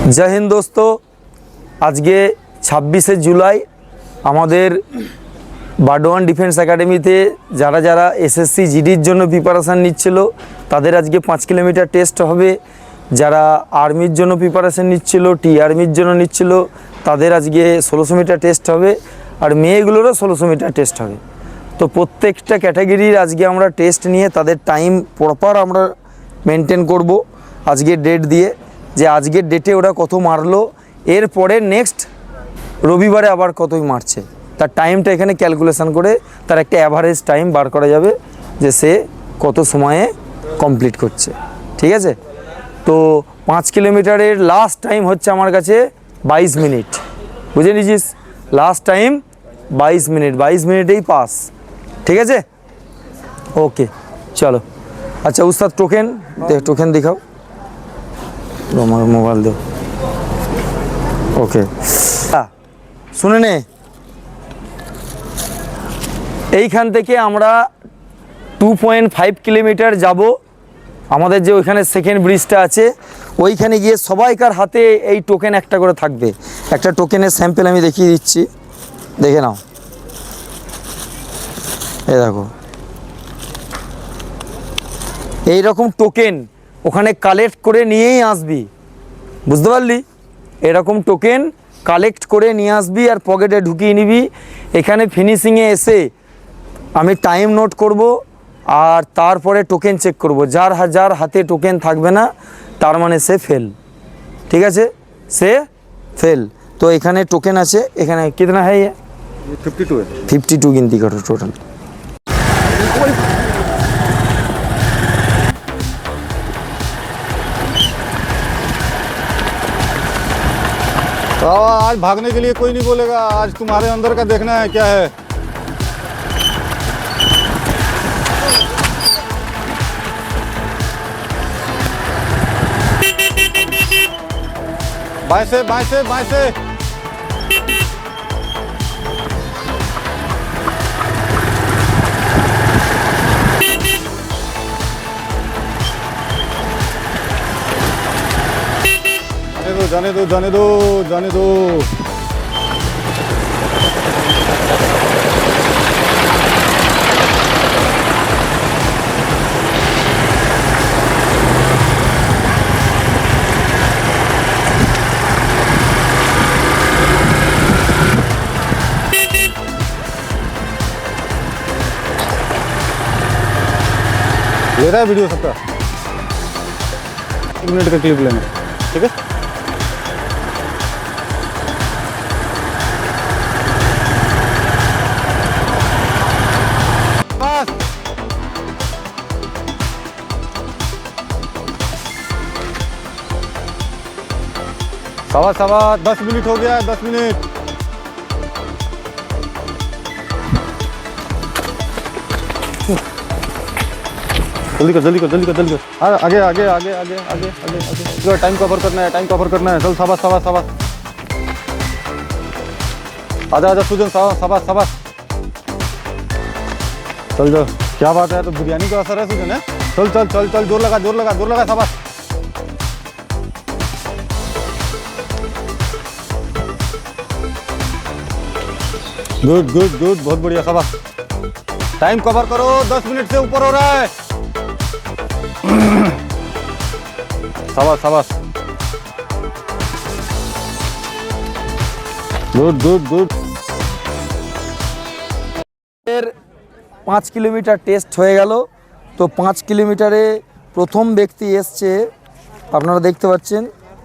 जय हिंद दोस्तों, आज के 26 जुलाई हमारे बारडोयान डिफेंस एकाडेमीते যারা যারা এসএসসি জিডির জন্য প্রিপারেশন নিচ্ছিল তাদের আজকে 5 কিলোমিটার টেস্ট হবে। যারা আর্মির জন্য প্রিপারেশন নিচ্ছিল, টি আর্মির জন্য নিচ্ছিল তাদের আজকে 1600 মিটার টেস্ট হবে, আর মেয়েগুলোরও 1600 মিটার টেস্ট হবে। তো প্রত্যেকটা ক্যাটাগরির আজকে আমরা টেস্ট নিয়ে তাদের টাইম প্রপার আমরা মেনটেন করব আজকে ডেট দিয়ে, যে আজকের ডেটে ওরা কত মারলো, এরপরে নেক্সট রবিবারে আবার কতই মারছে তার টাইমটা এখানে ক্যালকুলেশন করে তার একটা অ্যাভারেজ টাইম বার করা যাবে যে সে কত সময়ে কমপ্লিট করছে। ঠিক আছে, তো 5 কিলোমিটারের লাস্ট টাইম হচ্ছে আমার কাছে 22 মিনিট, বুঝে নিয়েছিস? লাস্ট টাইম 22 মিনিট, 22 মিনিটেই পাস। ঠিক আছে, ওকে চলো। আচ্ছা উস্তাদ টোকেন টোকেন দেখাও, আমার মোবাইল দো। ওকে শুনে নে, এইখান থেকে আমরা 2.5 কিলোমিটার যাব। আমাদের যে ওইখানে সেকেন্ড ব্রিজটা আছে ওইখানে গিয়ে সবাইকার হাতে এই টোকেন একটা করে থাকবে। একটা টোকেনের স্যাম্পল আমি দেখিয়ে দিচ্ছি, দেখে নাও। এই দেখো, এই রকম টোকেন ওখানে কালেক্ট করে নিয়েই আসবি, বুঝতে পারলি? এরকম টোকেন কালেক্ট করে নিয়ে আসবি আর পকেটে ঢুকিয়ে নিবি। এখানে ফিনিশিংয়ে এসে আমি টাইম নোট করব আর তারপরে টোকেন চেক করব। যার যার হাতে টোকেন থাকবে না তার মানে সে ফেল। ঠিক আছে, সে ফেল। তো এখানে টোকেন আছে, এখানে কিतना है ये 52 गिनती करो टोटल। आज भागने के लिए कोई नहीं बोलेगा, आज तुम्हारे अंदर का देखना है क्या है। बाएं से बाएं से बाएं से। जाने दो जाने दो जाने दो। ले रहा है वीडियो सबका, 1 मिनट का क्लिप लेना, ठीक है? सवा सवा 10 मिनट हो गया, 10 मिनट। जल्दी कर जल्दी कर जल्दी कर जल्दी कर। आगे आगे आगे आगे आगे आगे आगे। टाइम कवर करना है, टाइम कवर करना है। चल शाबाश शाबाश शाबाश। आजा आजा सुजन, शाबाश शाबाश शाबाश। चल जो, क्या बात है, तो बिरयानी का असर है सुजन है। चल चल चल चल, जोर लगा जोर लगा जोर लगा, शाबाश। गुड गुड गुड, बहुत बढ़िया, शाबाश। टाइम कवर करो, 10 मिनट से ऊपर हो रहा है। शाबाश शाबाश, good good good. 5 kilometre test হয়ে গেল। তো 5 কিলোমিটারে প্রথম ব্যক্তি এসছে, আপনারা দেখতে পাচ্ছেন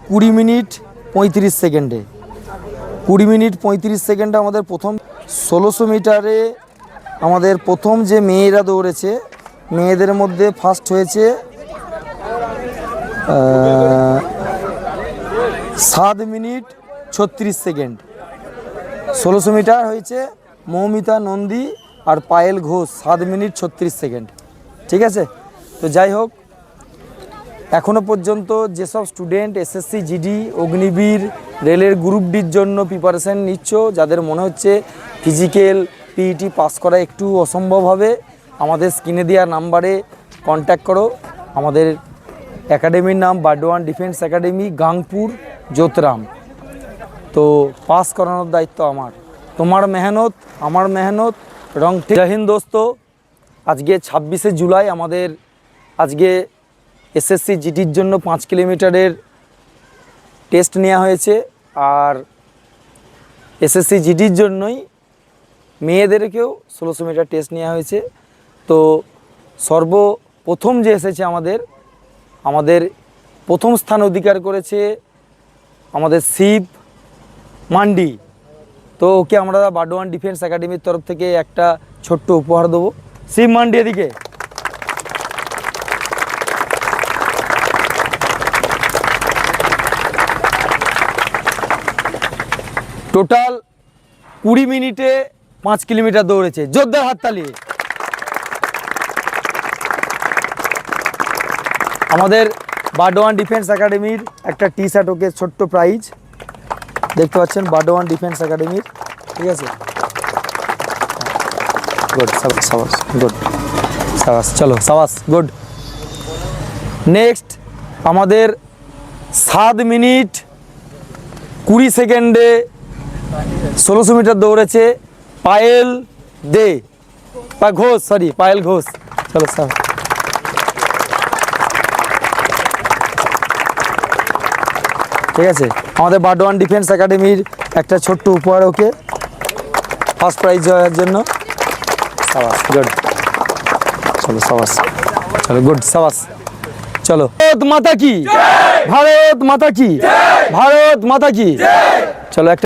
20 মিনিট 35 সেকেন্ডে। 20 মিনিট 35 সেকেন্ডে আমাদের প্রথম। 1600 মিটারে আমাদের প্রথম যে মেয়েরা দৌড়েছে, মেয়েদের মধ্যে ফার্স্ট হয়েছে 7 মিনিট 36 সেকেন্ড। 1600 মিটার হয়েছে মৌমিতা নন্দী আর পায়েল ঘোষ, 7 মিনিট 36 সেকেন্ড। ঠিক আছে, তো যাই হোক, এখনও পর্যন্ত যেসব স্টুডেন্ট এসএসসি জিডি অগ্নিবীর রেলের গ্রুপ ডির জন্য প্রিপারেশান নিচ্ছ, যাদের মনে হচ্ছে ফিজিক্যাল পিইটি পাস করা একটু অসম্ভব হবে, আমাদের স্ক্রিনে দেওয়া নাম্বারে কন্ট্যাক্ট করো। আমাদের একাডেমির নাম বারডোয়ান ডিফেন্স একাডেমি, গাংপুর। জ্যোতরাম। তো পাস করানোর দায়িত্ব আমার। তোমার মেহনত, আমার মেহনত, রং। জয় হিন্দ দোস্ত। আজকে 26শে জুলাই আমাদের আজকে এসএসসি জিডির জন্য 5 কিলোমিটারের টেস্ট নেওয়া হয়েছে। আর এসএসসি জিডির জন্যই মেয়েদেরকেও 1600 মিটার টেস্ট নেওয়া হয়েছে। তো সর্বপ্রথম যে এসেছে আমাদের প্রথম স্থান অধিকার করেছে আমাদের শিব মান্ডি। তো ওকে আমরা বাডোয়ান ডিফেন্স একাডেমির তরফ থেকে একটা ছোট্ট উপহার দেবো। শিব মান্ডি এদিকে। টোটাল 20 মিনিটে 5 কিলোমিটার দৌড়েছে। জোরদার হাততালি। আমাদের বাডোয়ান ডিফেন্স একাডেমির একটা টি শার্ট, ওকে ছোট্ট প্রাইজ দেখতে পাচ্ছেন, বাডোয়ান ডিফেন্স একাডেমির। ঠিক আছে, গুড, সাবাস, গুড, সাবাস, চলো সাবাস, গুড। নেক্সট আমাদের 7 মিনিট 20 সেকেন্ডে 1600 মিটার দৌড়েছে পায়েল দে বা ঘোষ, সরি পায়েল ঘোষ। চলো স্যার। ঠিক আছে, আমাদের বাডোয়ান ডিফেন্স একাডেমির একটা ছোট্ট উপহার ওকে, ফার্স্ট প্রাইজ হওয়ার জন্য। সাবাস, গুড, চলো সাবাস, চলো গুড, সাবাস, চলো। ভারত মাতা কি, ভারত মাতা কি, ভারত মাতা কি। চলো একটা